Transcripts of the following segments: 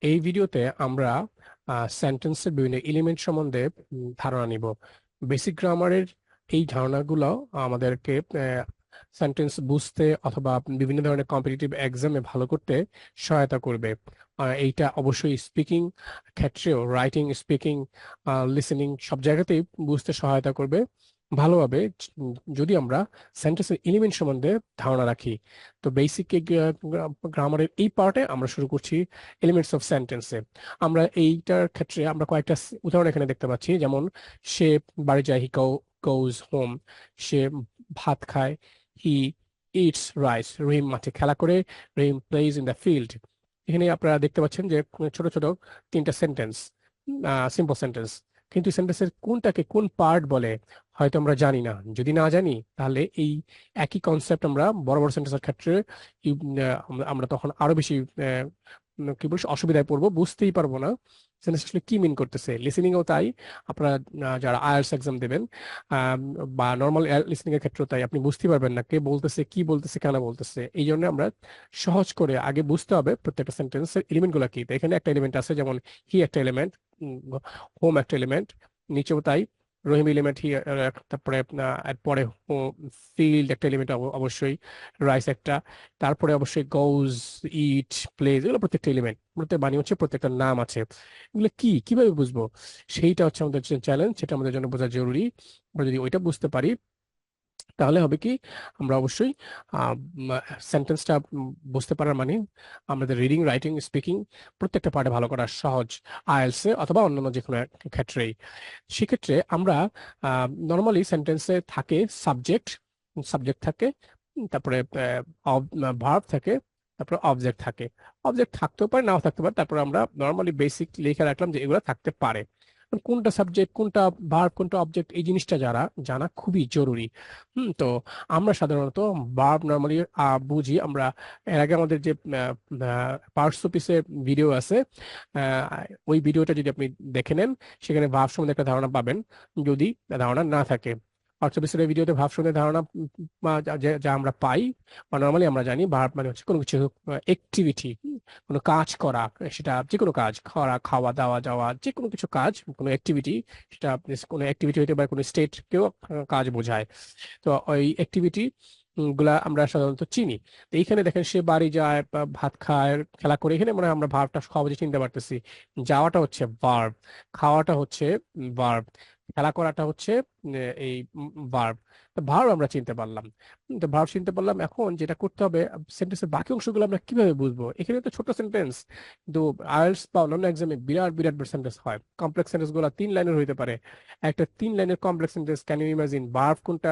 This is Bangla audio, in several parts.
এই ভিডিওতে আমরা সেন্টেন্সের বিভিন্ন এলিমেন্ট সম্বন্ধে ধারণা নিব। বেসিক গ্রামারের এই ধারণাগুলো আমাদেরকে সেন্টেন্স বুঝতে অথবা বিভিন্ন ধরনের কম্পিটিটিভ এক্সামে ভালো করতে সহায়তা করবে। এইটা অবশ্যই স্পিকিং ক্ষেত্রেও, রাইটিং, স্পিকিং, লিসেনিং সব জায়গাতেই বুঝতে সহায়তা করবে ভালোভাবে, যদি আমরা সেন্টেন্সের এলিমেন্ট সম্বন্ধে ধারণা রাখি। তো বেসিক গ্রামারের এই পার্টে আমরা শুরু করছি এলিমেন্টস অফ সেন্টেন্সে। আমরা এইটার ক্ষেত্রে আমরা কয়েকটা উদাহরণ এখানে দেখতে পাচ্ছি, যেমন সে বাড়ি যায়, হি গোজ হোম। সে ভাত খায়, হি ইটস রাইস। রহিম মাঠে খেলা করে, রহিম প্লেজ ইন দ্য ফিল্ড। এখানে আপনারা দেখতে পাচ্ছেন যে ছোট ছোট তিনটা সেন্টেন্স, সিম্পল সেন্টেন্স, কিন্তু সেন্টেন্সের কোনটাকে কোন পার্ট বলে হয়তো আমরা জানি না। যদি না জানি তাহলে এই একই কনসেপ্ট আমরা বড় বড় সেন্টেন্সের ক্ষেত্রে আমরা তখন আরো বেশি কি বলছি অসুবিধায় পড়বো, বুঝতেই পারবো না সেন্টেন্স আসলে কি মিন করতেছে। লিসেনিং ও তাই, আপনারা যারা আইএলটিএস এক্সাম দেবেন আম, বা নর্মাল লিসেনিং এর ক্ষেত্রেও তাই, আপনি বুঝতে পারবেন না কে বলতেছে, কি বলতেছে, কেন বলতেছে। এই জন্য আমরা সহজ করে আগে বুঝতে হবে প্রত্যেকটা সেন্টেন্সের এলিমেন্ট গুলা কি। তো এখানে একটা এলিমেন্ট আছে, যেমন হি একটা এলিমেন্ট, হোম একটা এলিমেন্ট, নিচেও তাই, রহিম এলিমেন্ট, হি তারপরে এরপরে ফিল্ড একটা এলিমেন্ট অবশ্যই, রাইস একটা, তারপরে অবশ্যই গোজ, ইট, প্লেজ, এগুলো প্রত্যেকটা এলিমেন্ট, প্রত্যেক বাণী হচ্ছে, প্রত্যেকটা নাম আছে। এগুলো কি কিভাবে বুঝবো, সেইটা হচ্ছে আমাদের চ্যালেঞ্জ, সেটা আমাদের জন্য বোঝা জরুরি। আমরা যদি ওইটা বুঝতে পারি তাহলে হবে কি, আমরা অবশ্যই সেন্টেন্সটা বুঝতে পারার মানে আমাদের রিডিং, রাইটিং, স্পিকিং প্রত্যেকটা পার্টে ভালো করা সহজ, আইএলটিএস অথবা অন্যান্য যে কোনো ক্ষেত্রেই। সেক্ষেত্রে আমরা নর্মালি সেন্টেন্সে থাকে সাবজেক্ট, সাবজেক্ট থাকে, তারপরে ভার্ব থাকে, তারপরে অবজেক্ট থাকে। অবজেক্ট থাকতেও পারে, নাও থাকতে পারে, তারপরে আমরা নর্মালি বেসিক লিখে রাখলাম যে এগুলো থাকতে পারে। কোনটা সাবজেক্ট, কোনটা ভার্ব, কোনটা অবজেক্ট, এই জিনিসটা যারা জানা খুবই জরুরি। তো আমরা সাধারণত ভার্ব নর্মালি বুঝি আমরা। এর আগে আমাদের যে পার্টস অফিসের ভিডিও আছে, ওই ভিডিওটা যদি আপনি দেখে নেন, সেখানে ভার্ব সম্বন্ধে একটা ধারণা পাবেন, যদি ধারণা না থাকে। পার্টস অফিসের এই ভিডিওতে ভার্ব সম্বন্ধে ধারণা যা আমরা পাই, বা নর্মালি আমরা জানি ভার্ব মানে হচ্ছে কোনো কিছু অ্যাক্টিভিটি, কোনো কাজ করা, সেটা যে কোনো কাজ, খাওয়া, খাওয়া দাওয়া, যাওয়া, যে কোনো কিছু কাজ, কোনো অ্যাক্টিভিটি। সেটা কোনো অ্যাক্টিভিটি হতে পারে, কোনো স্টেট কেউ কাজ বোঝায়। তো ওই অ্যাক্টিভিটি গুলা আমরা সাধারণত চিনি। তো এইখানে দেখেন সে বাড়ি যায় বা ভাত খায়, খেলা করে, এখানে মনে হয় আমরা ভার্বটা সহজে চিনতে পারতেছি। যাওয়াটা হচ্ছে ভার্ব, খাওয়াটা হচ্ছে ভার্ব, খেলা করাটা হচ্ছে এই ভার্ব। তো ভার্ব আমরা চিনতে পারলাম। তো ভার্ব চিনতে পারলাম, এখন যেটা করতে হবে, সেন্টেন্সের বাকি অংশগুলো আমরা কিভাবে বুঝবো। এখানে তো ছোট সেন্টেন্স, কিন্তু আইএলটিএস বা অন্যান্য এক্সামে বিরাট বিরাট সেন্টেন্স হয়, কমপ্লেক্স সেন্টেন্স গুলো 3 লাইনের হইতে পারে। একটা 3 লাইনের complex sentence, can you imagine, verb কোনটা,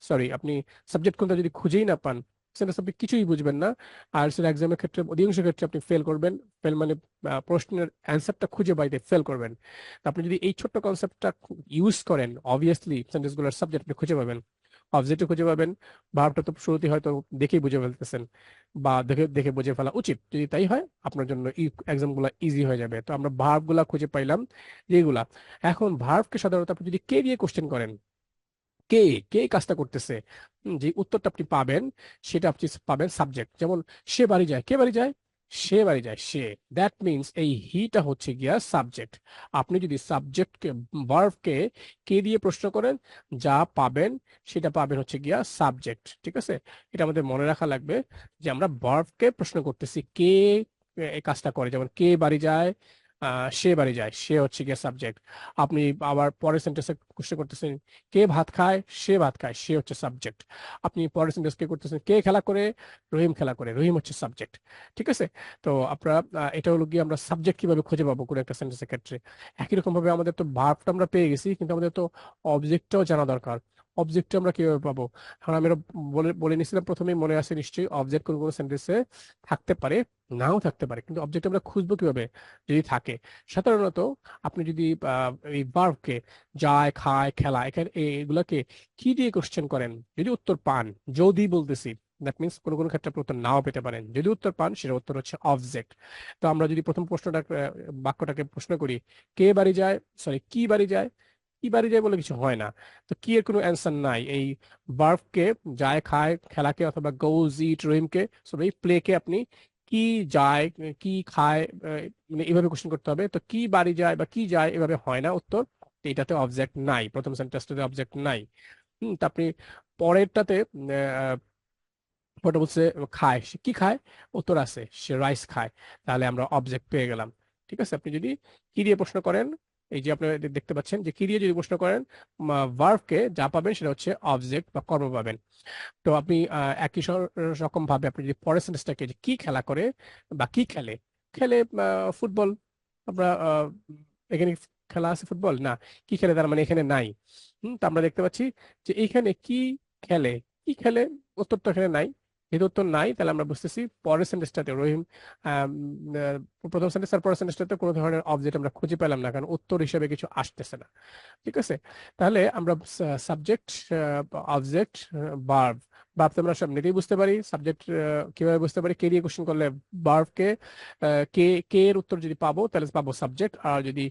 সরি আপনি সাবজেক্ট কোনটা যদি খুঁজেই না পান, সেন্টেন্স আপনি কিছুই বুঝবেন না। আইএলটিএস এর এক্সামের ক্ষেত্রে অধিকাংশ ক্ষেত্রে আপনি ফেল করবেন। ফেল মানে প্রশ্নের অ্যান্সারটা খুঁজে পাইতে ফেল করবেন। তো আপনি যদি এই ছোট্ট কনসেপ্টটা ইউজ করেন, অবভিয়াসলি সেন্টেন্স গুলোর সাবজেক্ট আপনি খুঁজে পাবেন, অবজেক্টও খুঁজে পাবেন। ভার্বটা তো শুরুতেই হয়তো দেখেই বুঝে ফেলতেছেন, বা দেখে দেখে বুঝে ফেলা উচিত। যদি তাই হয়, আপনার জন্য এক্সাম গুলা ইজি হয়ে যাবে। তো আমরা ভার্ব গুলা খুঁজে পাইলাম যেগুলা। এখন ভার্বকে সাধারণত আপনি যদি কে দিয়ে কোশ্চেন করেন, কে কে কাজটা করতেছে, যে উত্তরটা আপনি পাবেন সেটা আপনি পাবেন সাবজেক্ট। যেমন সে বাড়ি যায়, কে বাড়ি যায়, সে বাড়ি যায়, সে। দ্যাট মিনস এই হিটা হচ্ছে গিয়া সাবজেক্ট। আপনি যদি সাবজেক্টকে, ভার্বকে কে দিয়ে প্রশ্ন করেন, যা পাবেন সেটা পাবেন হচ্ছে গিয়া সাবজেক্ট। ঠিক আছে, এটা আমাদের মনে রাখা লাগবে যে আমরা ভার্বকে প্রশ্ন করতেছি, কে এই কাজটা করে। যেমন কে বাড়ি যায়, সে বাড়ি যায়, সে হচ্ছে গিয়ে সাবজেক্ট। আপনি আবার পরের সেন্টেন্সে কোশ্চেন করতেছেন, কে ভাত খায়, সে ভাত খায়, সে হচ্ছে সাবজেক্ট। আপনি পরের সেন্টেন্স কে করতেছেন, কে খেলা করে, রহিম খেলা করে, রহিম হচ্ছে সাবজেক্ট। ঠিক আছে। তো আপনারা এটা হলো গিয়ে আমরা সাবজেক্ট কিভাবে খুঁজে পাবো কোনো একটা সেন্টেন্সের ক্ষেত্রে। একই রকম ভাবে আমাদের তো ভার্বটা আমরা পেয়ে গেছি, কিন্তু আমাদের তো অবজেক্টটাও জানা দরকার। অবজেক্টটা আমরা কিভাবে পাবো। এখন আমি বলে বলে নিছিলাম প্রথমেই, মনে আছে নিশ্চয়ই, অবজেক্ট কোন কোন সেন্টেন্সে থাকতে পারে, নাও থাকতে পারে, কিন্তু অবজেক্ট আমরা খুঁজবো কিভাবে যদি থাকে। সাধারণত আপনি যদি এই ভার্বকে, যায়, খায়, খেলা, এখানে এগুলাকে কি দিয়ে কোশ্চেন করেন, যদি উত্তর পান, যদি বলতেছি, দ্যাট মিনস কোনো কোনো ক্ষেত্রে আপনি উত্তর নাও পেতে পারেন। যদি উত্তর পান, সেটা উত্তর হচ্ছে অবজেক্ট। তো আমরা যদি প্রথম প্রশ্নটা, বাক্যটাকে প্রশ্ন করি, কে বাড়ি যায়, সরি কি বাড়ি যায়, কি বাড়ি যায় বলে কিছু হয় না। তো কি এর কোনো অ্যান্সার নাই। এই ভার্বকে, যায়, খায়, খেলাকে, অথবা গোজ, ইট, রহিমকে, সরি প্লেকে আপনি কি কি যায়, কি খায়, মানে এইভাবে কোশ্চেন করতে হবে। তো কি বাড়ি যায় বা কি যায় এভাবে হয় না উত্তর। তো এটাতে অবজেক্ট নাই, প্রথম সেন্টেন্সটাতে অবজেক্ট নাই। তা আপনি পরেরটাতে ওটা বলছে খায়, সে কি খায়, উত্তর আছে সে রাইস খায়, তাহলে আমরা অবজেক্ট পেয়ে গেলাম। ঠিক আছে, আপনি যদি কি দিয়ে প্রশ্ন করেন, এই যে আপনি দেখতে পাচ্ছেন যে কি দিয়ে যদি প্রশ্ন করেন, ভার্বকে যা পাবেন সেটা হচ্ছে অবজেক্ট বা কর্ম পাবেন। তো আপনি একই রকম ভাবে আপনি যদি পরের সেন্টেন্সটাকে যে কি খেলা করে বা কি খেলে, খেলে ফুটবল, আমরা এখানে খেলা আছে ফুটবল না, কি খেলে তার মানে এখানে নাই। তো আমরা দেখতে পাচ্ছি যে এইখানে কি খেলে, কি খেলে, উত্তর তো এখানে নাই। যেহেতু উত্তর নাই, তাহলে আমরা বুঝতেছি পরের সেন্টেন্সটাতে রহিম আম, প্রথম সেন্টেন্স আর পরের সেন্টেন্সটাতে কোনো ধরনের অবজেক্ট আমরা খুঁজে পেলাম না, কারণ উত্তর হিসেবে কিছু আসতেছে না। ঠিক আছে, তাহলে আমরা সাবজেক্ট, অবজেক্ট, ভার্ব, ভার্ব তো আমরা সব নিতেই বুঝতে পারি। সাবজেক্ট কিভাবে বুঝতে পারি, কে দিয়ে কোশ্চেন করলে ভার্বকে, কে, কে এর উত্তর যদি পাবো তাহলে পাবো সাবজেক্ট, আর যদি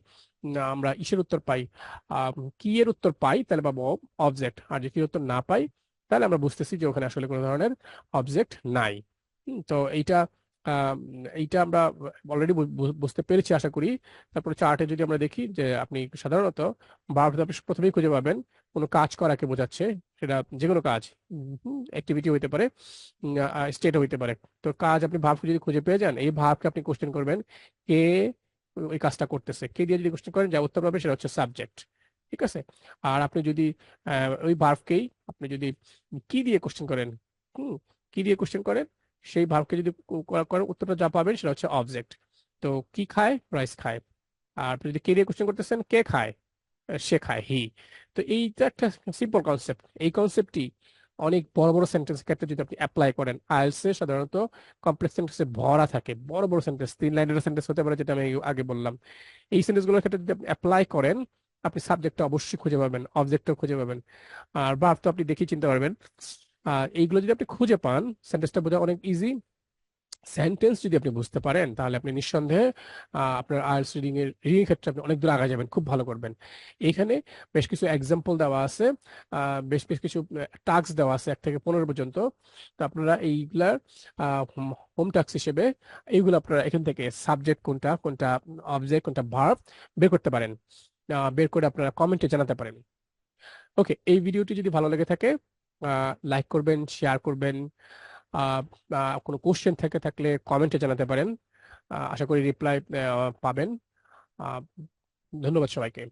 আমরা ইসের উত্তর পাই, কি এর উত্তর পাই তাহলে পাবো অবজেক্ট, আর যদি কি উত্তর না পাই তাহলে আমরা বুঝতেছি যে ওখানে আসলে কোনো ধরনের অবজেক্ট নাই। তো আম, এইটা আমরা অলরেডি বুঝতে পেরেছি আশা করি। তারপরে চার্টে যদি আমরা দেখি যে আপনি সাধারণত ভার্ব আপনি প্রথমেই খুঁজে পাবেন কোনো কাজ করাকে বোঝাচ্ছে, সেটা যে কোনো কাজ, অ্যাক্টিভিটি হইতে পারে, স্টেট হইতে পারে। তো কাজ আপনি ভার্ব যদি খুঁজে পেয়ে যান, এই ভার্বকে আপনি কোশ্চেন করবেন কে ওই কাজটা করতেছে, কে দিয়ে যদি কোশ্চেন করেন যা উত্তর পাবে সেটা হচ্ছে সাবজেক্ট। ঠিক আছে, আর আপনি যদি ওই ভার্বকেই আপনি যদি কি দিয়ে কোশ্চেন করেন, হুম কি দিয়ে কোশ্চেন করেন, সেই ভার্বকে যদি করেন উত্তরটা যা পাবেন সেটা হচ্ছে অবজেক্ট। তো কি খায়, রাইস খায়। আর আপনি যদি কে দিয়ে কোশ্চেন করতেছেন, কে খায়, শেখায়, হি। তো এইটা একটা সিম্পল কনসেপ্ট, এই কনসেপ্টটি অনেক বড় বড় সেন্টেন্স ক্ষেত্রে যদি আপনি অ্যাপ্লাই করেন, আইএলটিএস এ সাধারণত কমপ্লেক্স সেন্টেন্সে ভরা থাকে, বড় বড় সেন্টেন্স, 3 লাইনের সেন্টেন্স হতে পারে, যেটা আমি আগে বললাম। এই সেন্টেন্সগুলোর ক্ষেত্রে যদি আপনি অ্যাপ্লাই করেন, আপনি সাবজেক্টটা অবশ্যই খুঁজে পাবেন, অবজেক্টও খুঁজে পাবেন, আর ভার্ব তো আপনি দেখেই চিনতে পারবেন। আর এইগুলো যদি আপনি খুঁজে পান, সেন্টেন্সটা বোঝা অনেক ইজি। সেন্টেন্স যদি আপনি বুঝতে পারেন, তাহলে আপনি নিঃসন্দেহে আপনার আইএলটিএস রিডিং এর ক্ষেত্রে আপনি অনেক দূর আগে যাবেন, খুব ভালো করবেন। এখানে বেশ কিছু এক্সাম্পল দেওয়া আছে, বেশ বেশ কিছু টাস্ক দেওয়া আছে 1 থেকে 15 পর্যন্ত। তো আপনারা এইগুলার হোম টাস্ক হিসেবে এইগুলো আপনারা এখান থেকে সাবজেক্ট কোনটা, কোনটা অবজেক্ট, কোনটা ভার্ব বের করতে পারেন। বের করে আপনারা কমেন্টে জানাতে পারেন। ওকে, এই ভিডিওটি যদি ভালো লেগে থাকে লাইক করবেন, শেয়ার করবেন। আহ, কোনো কোশ্চেন থেকে থাকলে কমেন্টে জানাতে পারেন, আশা করি রিপ্লাই পাবেন। আহ, ধন্যবাদ সবাইকে।